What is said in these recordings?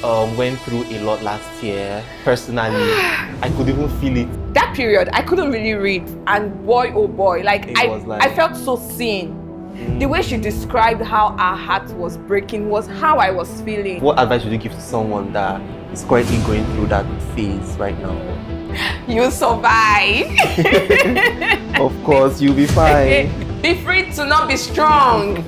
went through a lot last year. Personally, I could even feel it. That period, I couldn't really read, and boy, oh boy, I felt so seen. The way she described how her heart was breaking was how I was feeling. What advice would you give to someone that is currently going through that phase right now? You'll survive. Of course, you'll be fine. Be free to not be strong.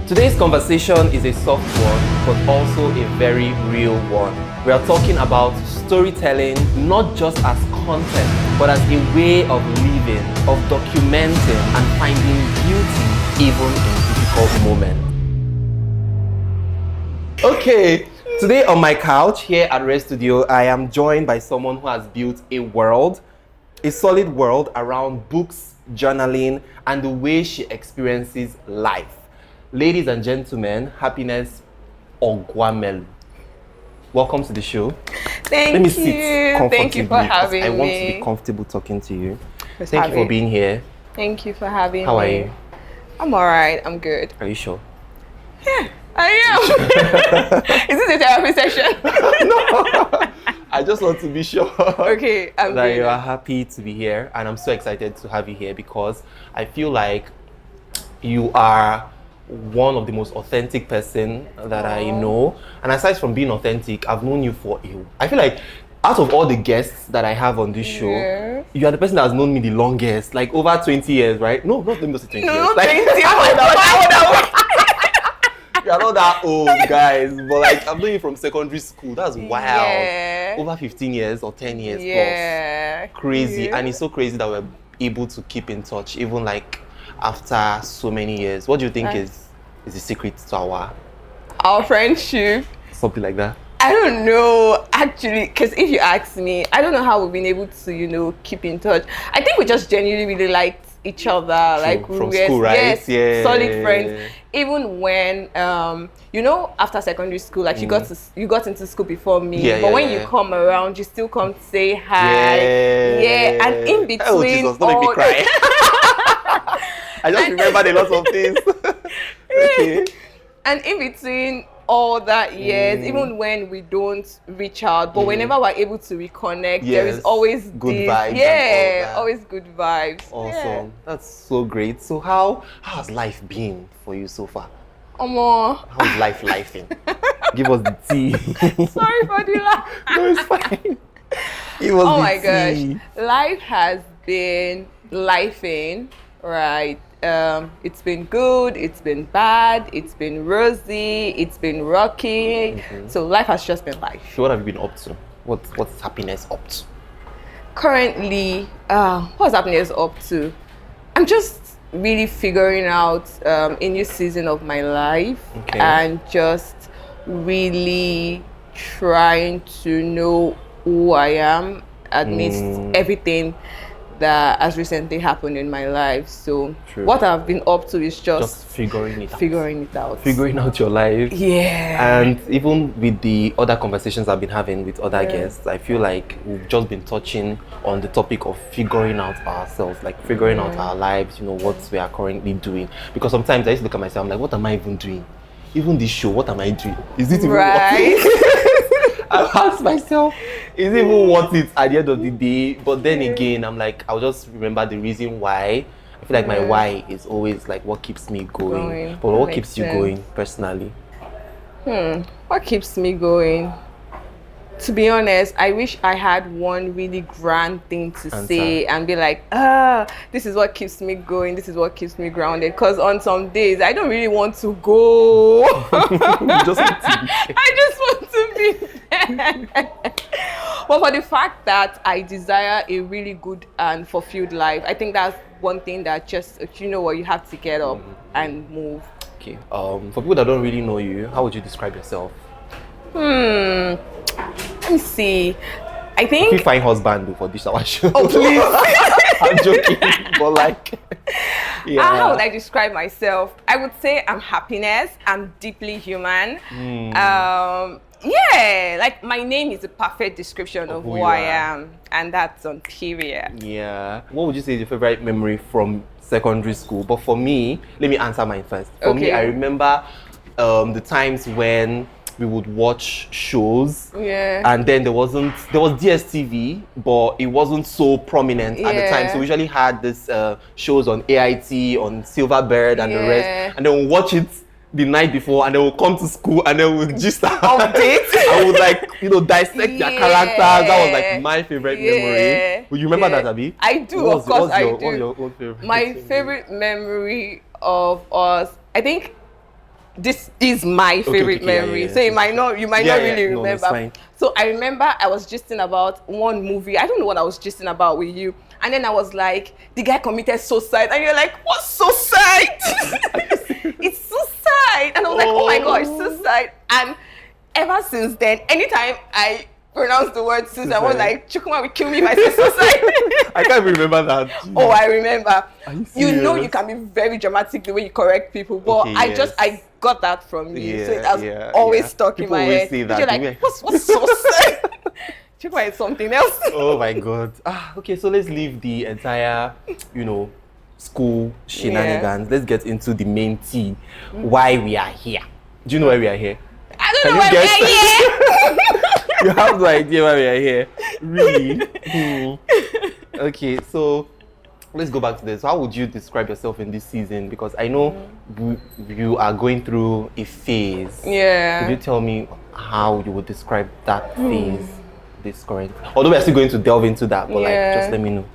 Today's conversation is a soft one, but also a very real one. We are talking about storytelling, not just as content, but as a way of living, of documenting and finding beauty even in difficult moments. Okay, today on my couch here at Red Studio, I am joined by someone who has built a solid world around books, journaling, and the way she experiences life. Ladies and gentlemen, Happiness Ogwamhenlu. Welcome to the show. Let me sit comfortably. Thank you for having me. I want to be comfortable talking to you. Thank you for being here. Thank you for having me. How are you? I'm alright. I'm good. Are you sure? Yeah, I am. Is this a therapy session? No. I just want to be sure. Okay, I'm that good. you are happy to be here, and I'm so excited to have you here because I feel like you are one of the most authentic person that I know. And aside from being authentic, I've known you for I feel like out of all the guests that I have on this show, you are the person that has known me the longest, like over 20 years, right? No, let me not say 20 years. No, Like, 20. you're not that old, guys, but like I've known you from secondary school. That's wild. Yeah. Over 15 years or 10 years Yeah. plus. Crazy. Yeah. And it's so crazy that we're able to keep in touch, even like after so many years. What do you think is the secret to our friendship? Something like that? I don't know, actually, because if you ask me, I don't know how we've been able to, keep in touch. I think we just genuinely really liked each other. True. Like from we were, school, right? Yes, Yeah. solid friends. Even when, after secondary school, like you got into school before me. Yeah, but when yeah. you come around, you still come to say hi. Yeah, and in between, oh Jesus, don't make me cry. I just remembered a lot of things. Okay. And in between all that years, even when we don't reach out, but whenever we're able to reconnect, there is always good vibes. Yeah, always good vibes. Awesome. Yeah. That's so great. So how has life been for you so far? How's life lifing? Give us the tea. Sorry for the laugh. No, it's fine. Give us the my tea. gosh. Life has been lifing, right? It's been good, it's been bad, it's been rosy, it's been rocky. So life has just been life. So what have you been up to? What's happiness up to? Currently, what's happiness up to? I'm just really figuring out a new season of my life, and just really trying to know who I am amidst everything that has recently happened in my life. So what I've been up to is just figuring it out. Figuring out your life. Yeah. And even with the other conversations I've been having with other guests, I feel like we've just been touching on the topic of figuring out ourselves, like figuring out our lives, what we are currently doing. Because sometimes I used to look at myself, I'm like, what am I even doing? Even this show, what am I doing? Is it even right? I've asked myself, is it even worth it at the end of the day? But then again, I'm like, I'll just remember the reason why. I feel like my why is always like what keeps me going. But what keeps you going personally? What keeps me going? To be honest, I wish I had one really grand thing to say and be like, this is what keeps me going, this is what keeps me grounded. Because on some days, I don't really want to go. I just want to be there. But for the fact that I desire a really good and fulfilled life, I think that's one thing that just, you have to get up and move. Okay. For people that don't really know you, how would you describe yourself? Let me see. I think. If you find husband for this our show. Oh please. I'm joking, but like, how would I describe myself? I would say I'm happiness. I'm deeply human. Like my name is a perfect description of who I am, and that's on period. Yeah. What would you say is your favorite memory from secondary school? But for me, let me answer mine first. For me, I remember the times when we would watch shows. Yeah. And then there was DSTV, but it wasn't so prominent at the time. So we usually had this shows on AIT, on Silverbird and the rest. And then we'll watch it the night before, and then we'll come to school, and then we'll just update. I would like, dissect their characters. That was like my favorite memory. Will you remember that, Abby? I do, of course I do. What's your own favorite? My favorite memory of us, I think this is my favorite memory. So you might not really remember. No, so I remember I was gisting about one movie. I don't know what I was gisting about with you. And then I was like, the guy committed suicide. And you're like, what's suicide? It's suicide. And I was like, oh my God, it's suicide. And ever since then, anytime I pronounce the word suicide, I was like, Chukuma will kill me if I say suicide. I can't remember that. Oh, I remember. You know you can be very dramatic the way you correct people, but I got that from you. So it has always stuck people in my head. Say that. You're like, what's suicide? Chukuma is something else. Oh my God. Okay, so let's leave the entire, school shenanigans. Let's get into the main tea. Why we are here. Do you know why we are here? I don't know why we are here. You have no idea why we are here. Really? Okay, so let's go back to this. How would you describe yourself in this season? Because I know you are going through a phase. Yeah. Could you tell me how you would describe that phase, this current? Although we're still going to delve into that, but just let me know.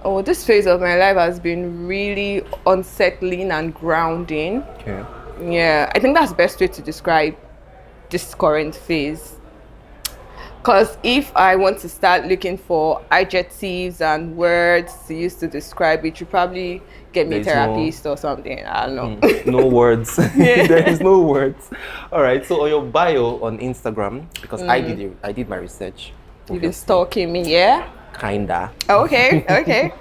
Oh, this phase of my life has been really unsettling and grounding. Okay. Yeah, I think that's the best way to describe this current phase. Because if I want to start looking for adjectives and words to use to describe it, you probably get me a therapist or something. I don't know. No words. There is no words. All right. So on your bio on Instagram, because I did my research. You've been stalking me, yeah? Kinda. Okay,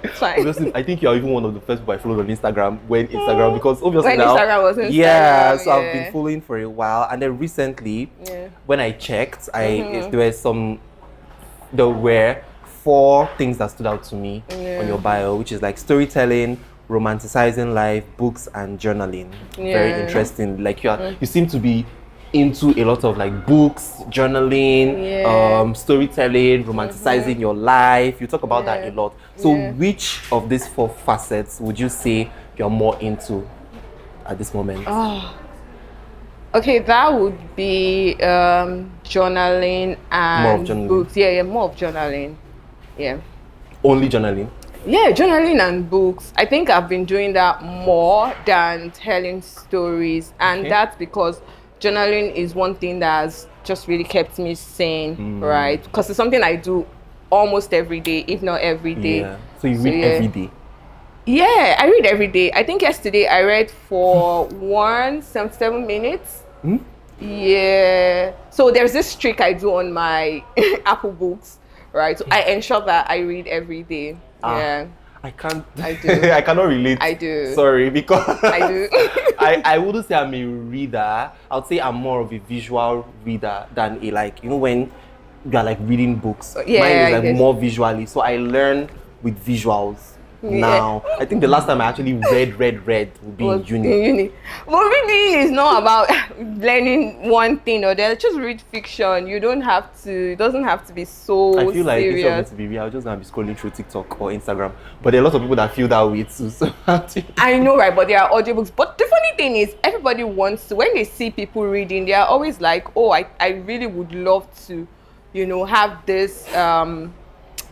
it's fine. Obviously, I think you're even one of the first people I followed on Instagram because obviously when now Instagram was Instagram. Yeah, so I've been following for a while, and then recently, when I checked, there were 4 things that stood out to me on your bio, which is like storytelling, romanticizing life, books, and journaling. Very interesting. Like you seem to be into a lot of like books, journaling, storytelling, romanticizing your life. You talk about that a lot. So which of these 4 facets would you say you're more into at this moment? Okay, that would be journaling and more of journaling. Books. Yeah, more of journaling. Yeah. Only journaling? Yeah, journaling and books. I think I've been doing that more than telling stories, and that's because journaling is one thing that has just really kept me sane, right? Because it's something I do almost every day, if not every day. Yeah. So you read every day? Yeah, I read every day. I think yesterday I read for 177 minutes. Yeah. So there's this trick I do on my Apple Books, right? So I ensure that I read every day. Yeah. I can't. I do. I cannot relate. I do. Sorry, because I do. I wouldn't say I'm a reader. I would say I'm more of a visual reader than a when you are like reading books. Mine is like more visually. So I learn with visuals now. I think the last time I actually read would be in uni. But reading is not about learning one thing or the other. Just read fiction. You don't have to. It doesn't have to be so I feel like serious. It's not to be real. I'm just gonna be scrolling through TikTok or Instagram. But there are a lot of people that feel that way too. So I know, right? But there are audiobooks. But the funny thing is, everybody wants to. When they see people reading, they are always like, "Oh, I really would love to, have this."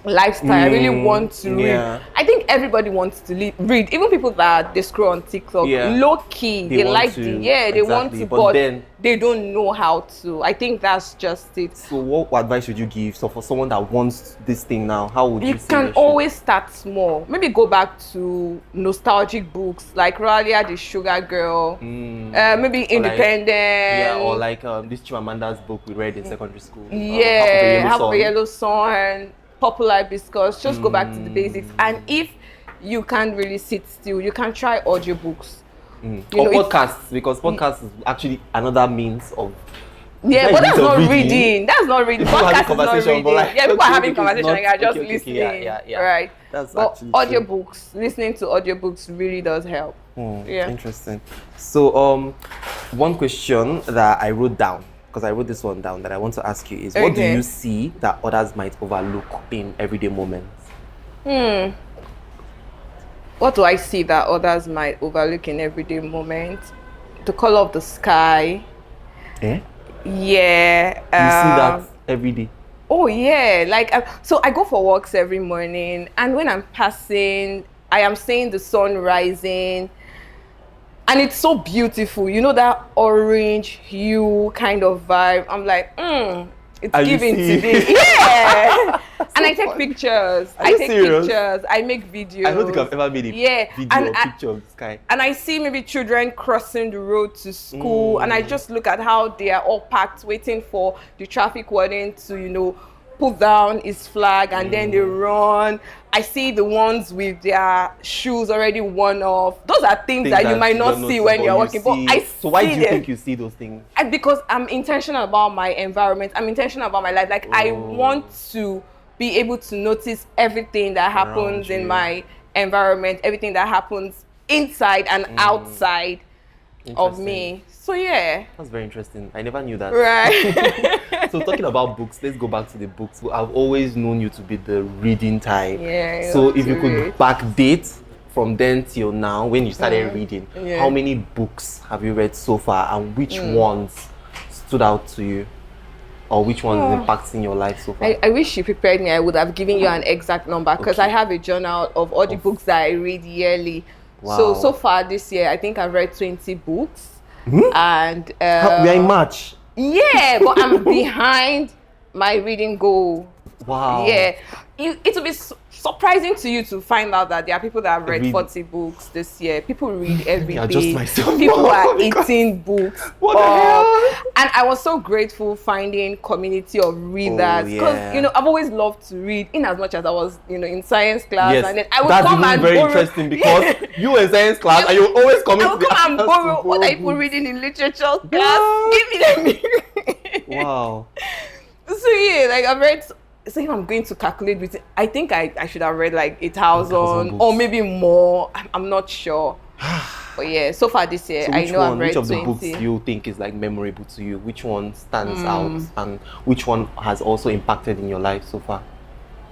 Lifestyle. I really want to read. I think everybody wants to read. Even people that they scroll on TikTok, low key, they like they want to, but then they don't know how to. I think that's just it. So what advice would you give? So for someone that wants this thing now, how would you say? You can always start small. Maybe go back to nostalgic books like Ralia the Sugar Girl, maybe Independent. Or like this Chimamanda's book we read in secondary school. Half of a Yellow Sun. Popular Hibiscus. Just go back to the basics, and if you can't really sit still, you can try audiobooks or podcasts, because podcasts is actually another means of but that's not reading. That's not reading. Podcast is not reading. People are having conversation and you're just listening. Right. That's but audiobooks, listening to audiobooks really does help. Interesting. So one question that I wrote down because I wrote this one down that I want to ask you is, what do you see that others might overlook in everyday moments? What do I see that others might overlook in everyday moments? The color of the sky. Eh? Yeah. You see that every day? Oh yeah, like so I go for walks every morning, and when I'm passing, I am seeing the sun rising, and it's so beautiful. You know, that orange hue kind of vibe. I'm like, it's giving today. Yeah. And I take pictures. I take pictures. I make videos. I don't think I've ever made a video or picture of the sky. And I see maybe children crossing the road to school, and I just look at how they are all packed, waiting for the traffic warden to, you know, put down his flag, and then they run. I see the ones with their shoes already worn off. Those are things that you might not see when you're walking. But I so why do you think you see those things? Because I'm intentional about my environment. I'm intentional about my life. Like I want to be able to notice everything that happens in my environment, everything that happens inside and outside of me. So yeah. That's very interesting. I never knew that. Right. So talking about books, let's go back to the books. I've always known you to be the reading type. Yeah. So if you could backdate from then till now, when you started reading, how many books have you read so far, and which ones stood out to you? Or which one is impacting your life so far? I wish you prepared me. I would have given you an exact number, because I have a journal of all the books that I read yearly. Wow. So far this year, I think I've read 20 books. And we are in March. Yeah, but I'm behind my reading goal. Wow. Yeah. It will be surprising to you to find out that there are people that have read 40 books this year. People read every day. Just myself. People are eating books. What the hell? And I was so grateful finding community of readers, because you know, I've always loved to read, in as much as I was, you know, in science class. Yes, and then I would that's come and very borrow. interesting, because you in science class and you always come into the come and borrow what are people reading in literature class. Give me them. Wow. So yeah, like I've read. So if I'm going to calculate with it, I think I should have read like 1,000 or maybe more. I'm not sure. But yeah, so far this year, So I know I've read 20. Which of the books do you think is like memorable to you? Which one stands out, and which one has also impacted in your life so far?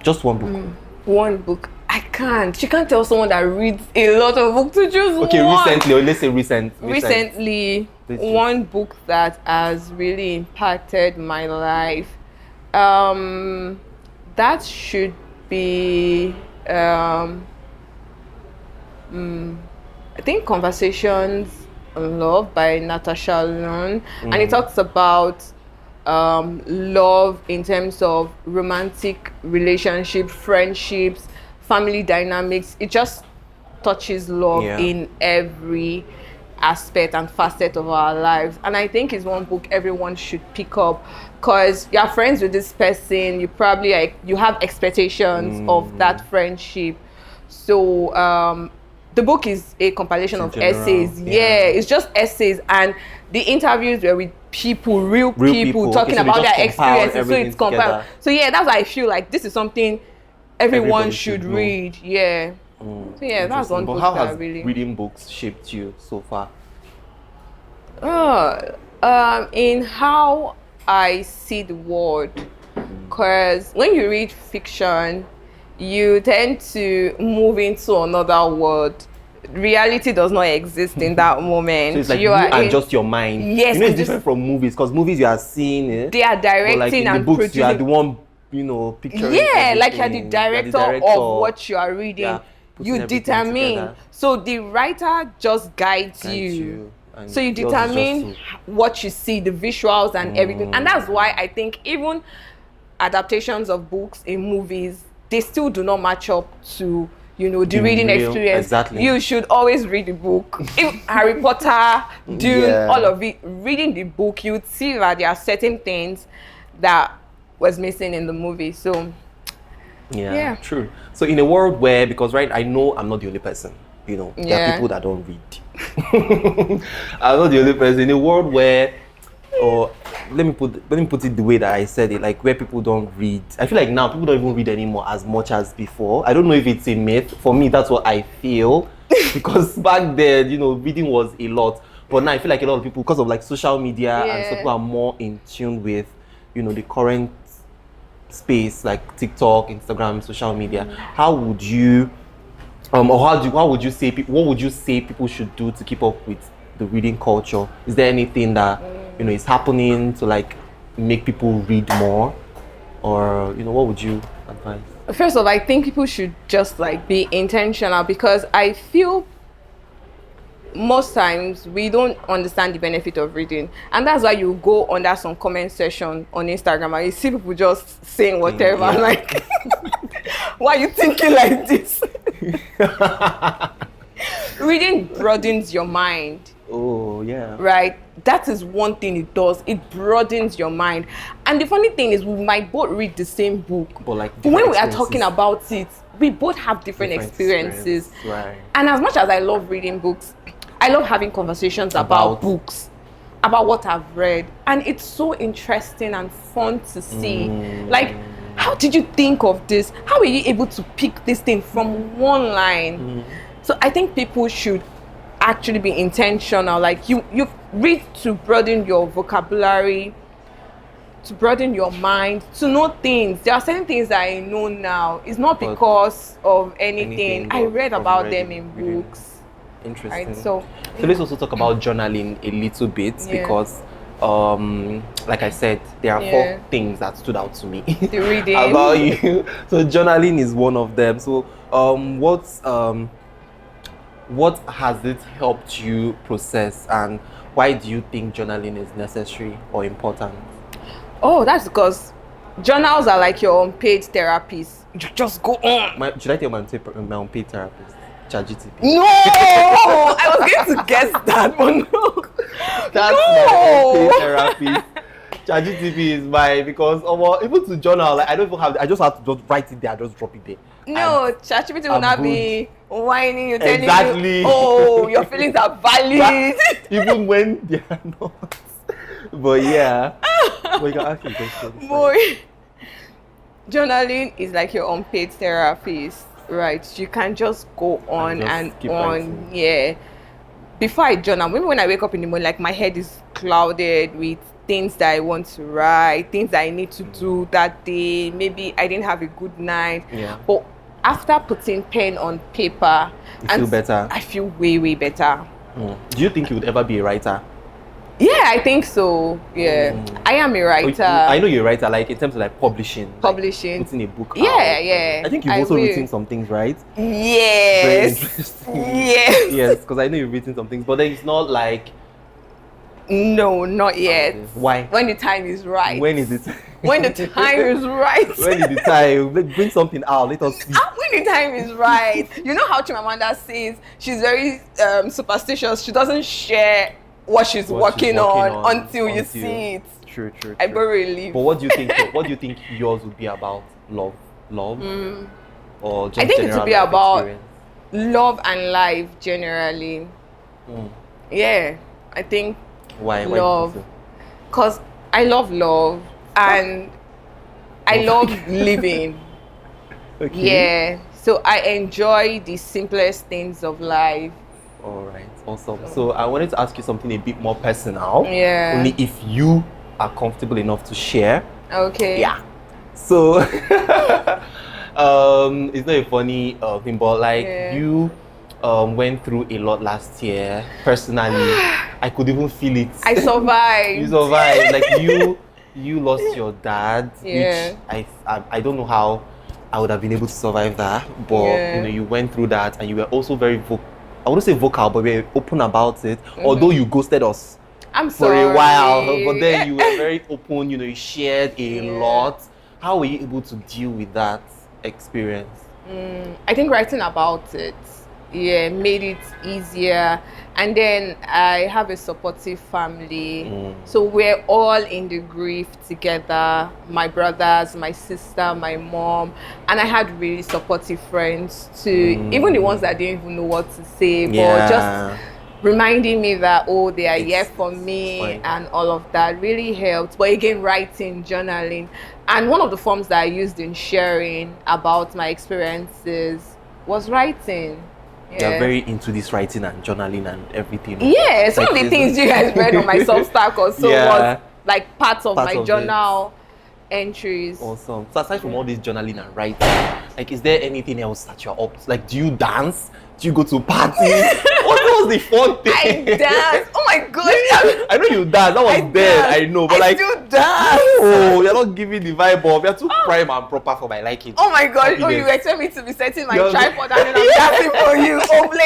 Just one book. One book. I can't. You can't tell someone that reads a lot of books to choose one. Recently, or let's say recent. Recently, one book that has really impacted my life. That should be I think Conversations on Love by Natasha Lyon, and it talks about love in terms of romantic relationship, friendships, family dynamics. It just touches love in every aspect and facet of our lives, and I think it's one book everyone should pick up, because you're friends with this person, you probably you have expectations of that friendship. So the book is a compilation of essays. It's just essays, and the interviews were with people, real people talking about their experiences, so it's compiled. So yeah, that's why I feel like this is something everyone should read. So yeah, that's one book. How has reading books shaped you so far? In how I see the world, because when you read fiction, you tend to move into another world. Reality does not exist in that moment. So it's like you adjust your mind. Yes, you know, it's different from movies, because movies you are seeing it. They are directing, like in and the books, producing. You are the one, you know, picturing. Yeah, like you're the director of what you are reading. You determine. So the writer just guides you. So you determine what you see, the visuals and everything. And that's why I think even adaptations of books in movies, they still do not match up to, you know, the reading experience. Exactly. You should always read the book. If Harry Potter, Dune, all of it, reading the book, you would see that there are certain things that was missing in the movie. So yeah, true. So in a world where, because I know I'm not the only person, you know, there are people that don't read. I'm not the only person. In a world where, or let me put it the way that I said it, like where people don't read. I feel like now people don't even read anymore as much as before. I don't know if it's a myth. For me, that's what I feel, because back then, you know, reading was a lot. But now I feel like a lot of people, because of like social media and Yeah. stuff, people are more in tune with, the current space like TikTok, Instagram, social media. How would you, or how would you say, what would you say people should do to keep up with the reading culture? Is there anything that is happening to like make people read more, or what would you advise? First of all, I think people should just like be intentional, because I feel most times we don't understand the benefit of reading, and that's why you go under some comment section on Instagram and you see people just saying whatever. Yeah. Like, why are you thinking like this? Reading broadens your mind. Oh yeah. Right, that is one thing it does. It broadens your mind. And the funny thing is, we might both read the same book, But like when we are different talking about it, we both have different experiences. Right. And as much as I love reading books, I love having conversations about books, about what I've read. And it's so interesting and fun to see. Like, how did you think of this? How were you able to pick this thing from one line? So I think people should actually be intentional. Like, you read to broaden your vocabulary, to broaden your mind, to know things. There are certain things that I know now. It's not because of anything. I read about them in books. Interesting. Right, so let's also talk about journaling a little bit, because like I said, there are 4 things that stood out to me the reading about you. So journaling is one of them. So what has it helped you process, and why do you think journaling is necessary or important? Oh, that's because journals are like your unpaid therapists. You just go on. Should I tell my unpaid therapist? ChatGPT. No, I was going to guess that, but no. That's my unpaid therapist. ChatGPT is my, because even to journal, like I don't even have. I just have to just write it there, just drop it there. No, ChatGPT will not be whining you, telling Exactly. you, oh, your feelings are valid. Even when they are not. But yeah. Well, you can ask me questions. Boy, journaling is like your unpaid therapist, right? You can just go on and keep on. writing. Yeah. Before I journal, maybe when I wake up in the morning, like my head is clouded with things that I want to write, things that I need to do that day. Maybe I didn't have a good night. Yeah. But after putting pen on paper, You feel better. I feel way, way better. Do you think you would ever be a writer? Yeah, I think so. Yeah. I am a writer. I know you're a writer, like in terms of like publishing. Publishing. Like putting a book out. Yeah. I think you've also written some things, right? Yes. Very interesting. Yes. Yes, because I know you've written some things, but then it's not like. No, not yet. Why? When the time is right. When is it? When the time is right. When is the time? Bring something out. Let us see. When the time is right. You know how Chimamanda says she's very superstitious. She doesn't share what she's working on until you see it. True. I bury relief. But what do you think? What do you think yours would be about? Love, or just I think it would be general life about experience? love and life generally. Yeah, I think Why? love. Why do you think Because I love love and I love living. so? Okay. Yeah, so I enjoy the simplest things of life. All right. Awesome. So I wanted to ask you something a bit more personal. Yeah. Only if you are comfortable enough to share. Okay. Yeah. So it's not a funny thing, but like you went through a lot last year personally. I could even feel it. I survived. You survived. Like you lost your dad, Yeah. which I don't know how I would have been able to survive that. But you went through that, and you were also very I wouldn't say vocal, but we were open about it. Although you ghosted us I'm for sorry. a while, but then you were very open. You shared a lot. How were you able to deal with that experience? I think writing about it, made it easier. And then I have a supportive family. So we're all in the grief together. My brothers, my sister, my mom. And I had really supportive friends too. Even the ones that didn't even know what to say. But just reminding me that, they are here for me and all of that really helped. But again, writing, journaling. And one of the forms that I used in sharing about my experiences was writing. You're very into this writing and journaling and everything. Yeah, some Like, of the things you guys read on my Substack or so was like parts of my journal entries. Awesome. So aside from all this journaling and writing, like, is there anything else that you're up to? Like, do you dance? Do you go to parties? What was the fun thing? I dance. Oh my god. I know you dance. That was dead. I know, but I like, still dance. oh, you're not giving the vibe of. You're too prime and proper for my liking. Oh my god. Oh, you expect me to be setting my tripod and then I'm dancing for you. Oble.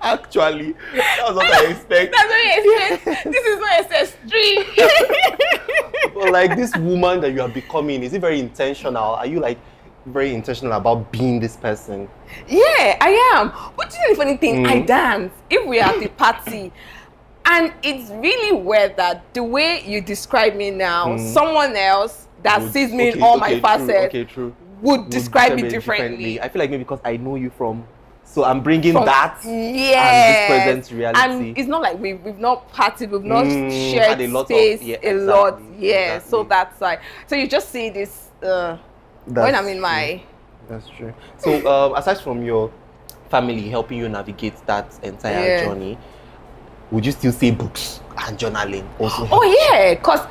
Actually, that was what I expect. That's what you expect. This is not SS3. But like, this woman that you are becoming, is it very intentional? Are you like very intentional about being this person? Yeah, I am. But you know the funny thing, I dance if we are at the party. And it's really weird that the way you describe me now, someone else that sees me in all my facets would describe me differently. I feel like maybe because I know you from, so I'm bringing that and this present reality. And it's not like we've not partied, we've not shared space a lot. Yeah, exactly. So that's why. So you just see this when I'm in my... That's true. So aside from your family helping you navigate that entire journey, would you still say books and journaling also? Oh yeah, because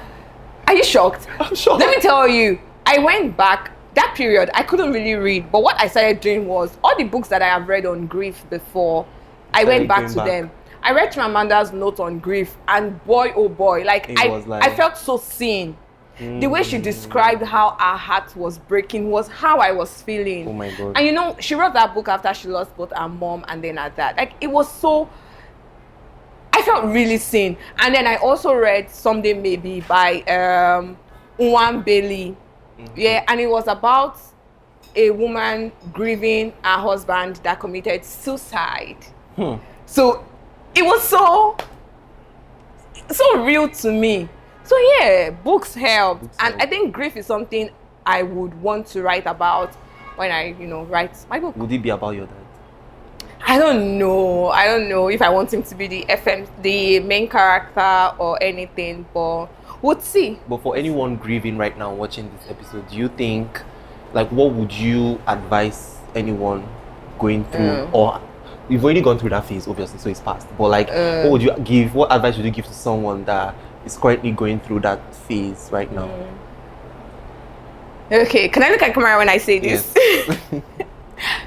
are you shocked? I'm shocked. Let me tell you, I went back that period. I couldn't really read, but what I started doing was all the books that I have read on grief before, I went back to them. I read Amanda's note on grief, and boy oh boy, I felt so seen. The way she described how her heart was breaking was how I was feeling. Oh my god. And you know, she wrote that book after she lost both her mom and then her dad. Like, it was so, I felt really seen. And then I also read Someday Maybe by Ogwamhenlu. Yeah, and it was about a woman grieving her husband that committed suicide. So it was so real to me. So yeah, books helped. And I think grief is something I would want to write about when I, write my book. Would it be about your dad? I don't know if I want him to be the main character or anything, but we'll see. But for anyone grieving right now watching this episode, do you think, like, what would you advise anyone going through, or you've already gone through that phase obviously, so it's past, but like, what advice would you give to someone that is currently going through that phase right now? Okay, can I look at camera when I say this? Yes.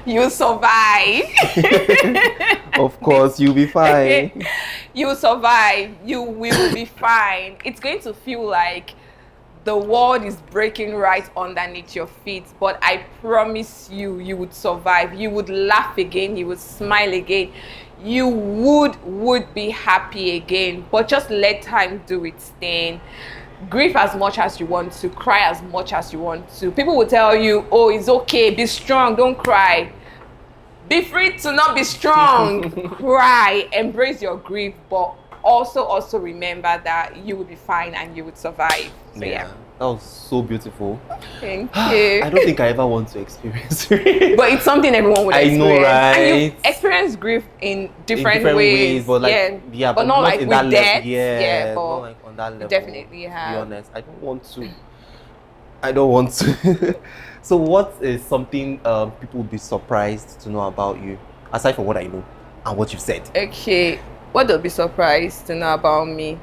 You'll survive. Of course, you'll be fine. You'll survive. You will be fine. It's going to feel like the world is breaking right underneath your feet, but I promise you, you would survive. You would laugh again. You would smile again. You would be happy again. But just let time do its thing. Grieve as much as you want to, cry as much as you want to. People will tell you, oh, it's okay, be strong, don't cry. Be free to not be strong. Cry, embrace your grief, but also remember that you will be fine and you would survive. So, yeah. That was so beautiful. Thank you. I don't think I ever want to experience it. But it's something everyone would experience. I know, right? And you experience grief in different ways. But like, but not like in with that death. Yeah, but not like on that level. Definitely have. To be honest, I don't want to. So what is something people would be surprised to know about you, aside from what I know and what you've said? Okay, what they'll be surprised to know about me?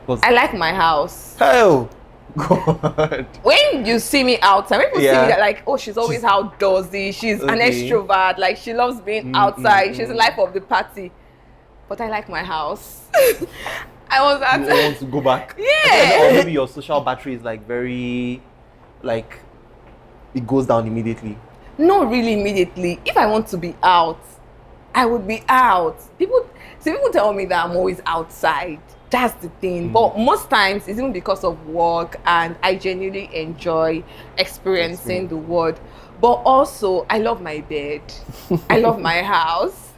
I like my house. Oh, God. When you see me outside, people see me that like, oh, she's always outdoorsy. She's an extrovert. Like, she loves being outside. She's the life of the party. But I like my house. I want to go back. Yeah. Or maybe your social battery is like very, like, it goes down immediately. Not really immediately. If I want to be out, I would be out. People tell me that I'm always outside. That's the thing. But most times it's even because of work, and I genuinely enjoy experiencing the world. But also, I love my bed. I love my house.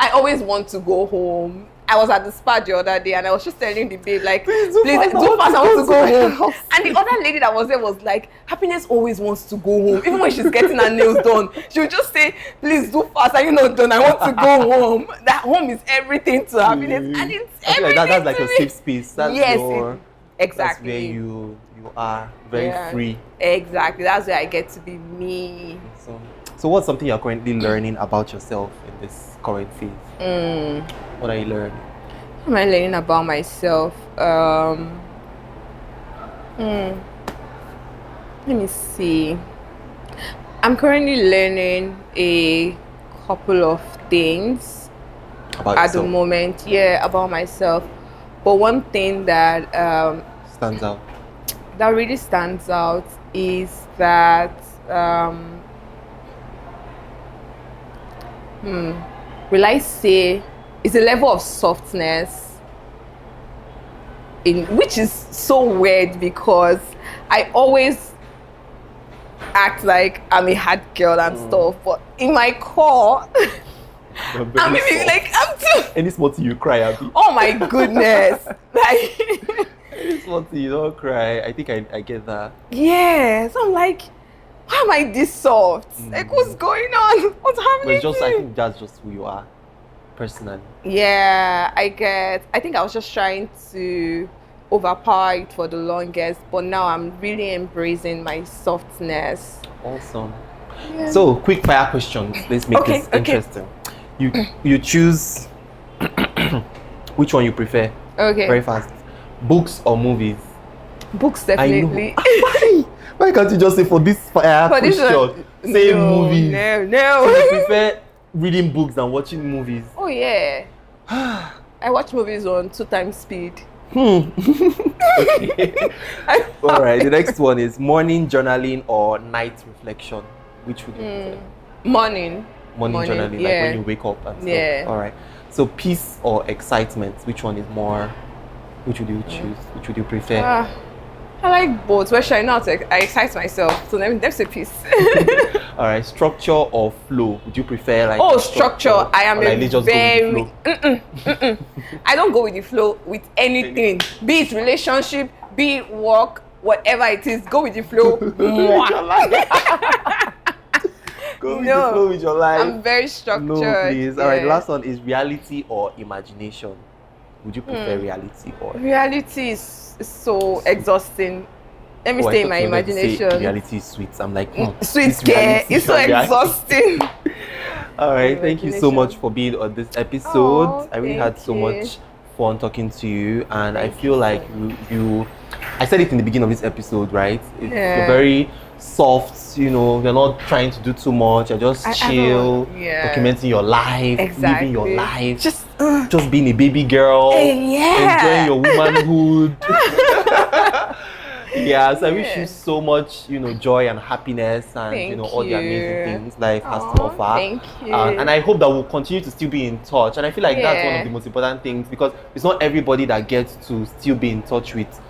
I always want to go home. I was at the spa the other day and I was just telling the babe, like, please do fast, I want to go home. And the other lady that was there was like, Happiness always wants to go home. Even when she's getting her nails done, she would just say, please do fast, are you not done? I want to go home. That home is everything to Happiness. And it's everything that's like a safe space. That's Exactly. That's where you are very free. Exactly. That's where I get to be me. So what's something you're currently learning about yourself in this current phase? What are you learning? What am I learning about myself? Let me see. I'm currently learning a couple of things About at yourself. the moment. Yeah, about myself. But one thing that Stands out. that really stands out is that will I say it's a level of softness in which is so weird because I always act like I'm a hard girl and stuff, but in my core I'm maybe like I'm too. Any small thing you cry, Abby. Oh my goodness! Like Any small thing you don't cry. I think I get that. yeah, so I'm like, why am I this soft? Like what's going on? What's happening? But it's just I think that's just who you are, personally. Yeah, I think I was just trying to overpower it for the longest, but now I'm really embracing my softness. Awesome. Yeah. So quick fire questions. Let's make this interesting. You choose which one you prefer. Okay. Very fast. Books or movies? Books definitely. Why can't you just say for this fire question? Say movies. No. So you prefer reading books than watching movies? Oh yeah. I watch movies on 2x speed. Okay. All right. The next one is morning journaling or night reflection. Which would you prefer? Morning Journaling, yeah. like when you wake up and stuff. Yeah. All right. So peace or excitement? Which one is more? Which would you choose? Which would you prefer? I like both. Where should I not? I excite myself. So let me say peace. All right. Structure or flow? Would you prefer like? Oh, structure. I am like a very. I don't go with the flow with anything. Be it relationship, be it work, whatever it is. Go with the flow. Go with the flow with your life. I'm very structured. No, please. All right. The last one is reality or imagination. Would you prefer reality or? Reality is so exhausting. Let me stay in my imagination. Reality is sweet. I'm like, sweet care. It's so exhausting. All right. Thank you so much for being on this episode. I really had so much fun talking to you, and I feel like you. I said it in the beginning of this episode, right? You're very soft, you're not trying to do too much. You're just chill, documenting your life, living your life, just being a baby girl, enjoying your womanhood. So I wish you so much, joy and happiness and all the amazing things life has to offer. Thank you. And I hope that we'll continue to still be in touch. And I feel like that's one of the most important things, because it's not everybody that gets to still be in touch with,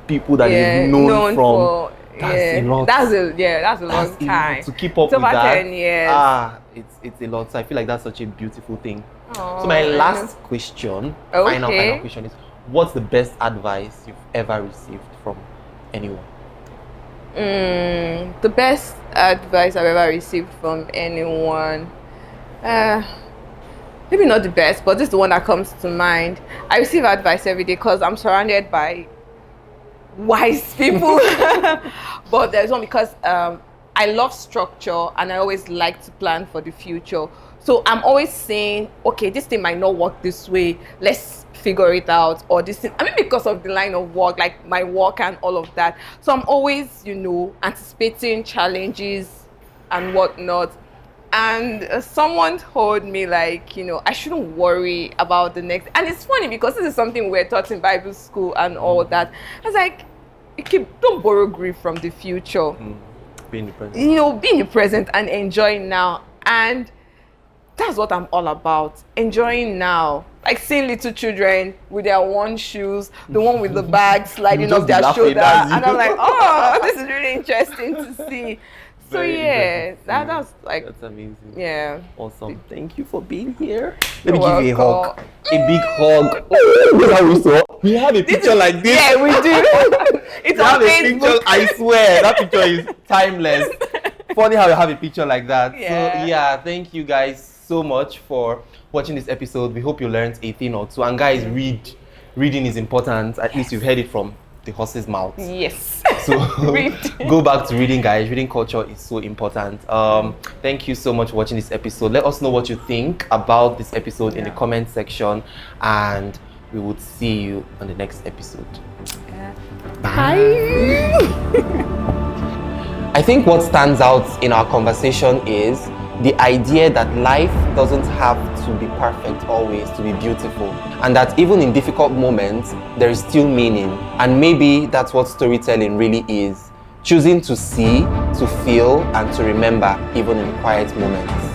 people that you've known from. That's a lot. That's a long time. To keep up with that. 10 years. It's a lot. So I feel like that's such a beautiful thing. So my last question, final question is, what's the best advice you've ever received from anyone? The best advice I've ever received from anyone, maybe not the best, but this is the one that comes to mind. I receive advice every day because I'm surrounded by wise people. But there's one because I love structure and I always like to plan for the future. So I'm always saying, okay, this thing might not work this way, let's figure it out. Or this thing, because of the line of work, like my work and all of that. So I'm always, anticipating challenges and whatnot. And someone told me, like, I shouldn't worry about the next. And it's funny because this is something we're taught in Bible school and all that. I was like, don't borrow grief from the future. Be in the present. Be in the present and enjoy now. And that's what I'm all about. Enjoying now. Like seeing little children with their worn shoes, the one with the bag sliding off their shoulder. And I'm like, oh, this is really interesting to see. So that's amazing. Yeah. Awesome. Thank you for being here. Let me give you a hug. A big hug. We have a picture like this. Yeah, we do. It's on Facebook. Picture, I swear, that picture is timeless. Funny how you have a picture like that. Yeah. So thank you guys so much for watching this episode. We hope you learned a thing or two. And guys, read. reading is important. At least you've heard it from the horse's mouth. Yes. So Read. go back to reading, guys. Reading culture is so important. Thank you so much for watching this episode. Let us know what you think about this episode in the comment section, and we would see you on the next episode. Bye. I think what stands out in our conversation is the idea that life doesn't have to be perfect always to be beautiful, and that even in difficult moments there is still meaning. And maybe that's what storytelling really is: choosing to see, to feel, and to remember even in quiet moments.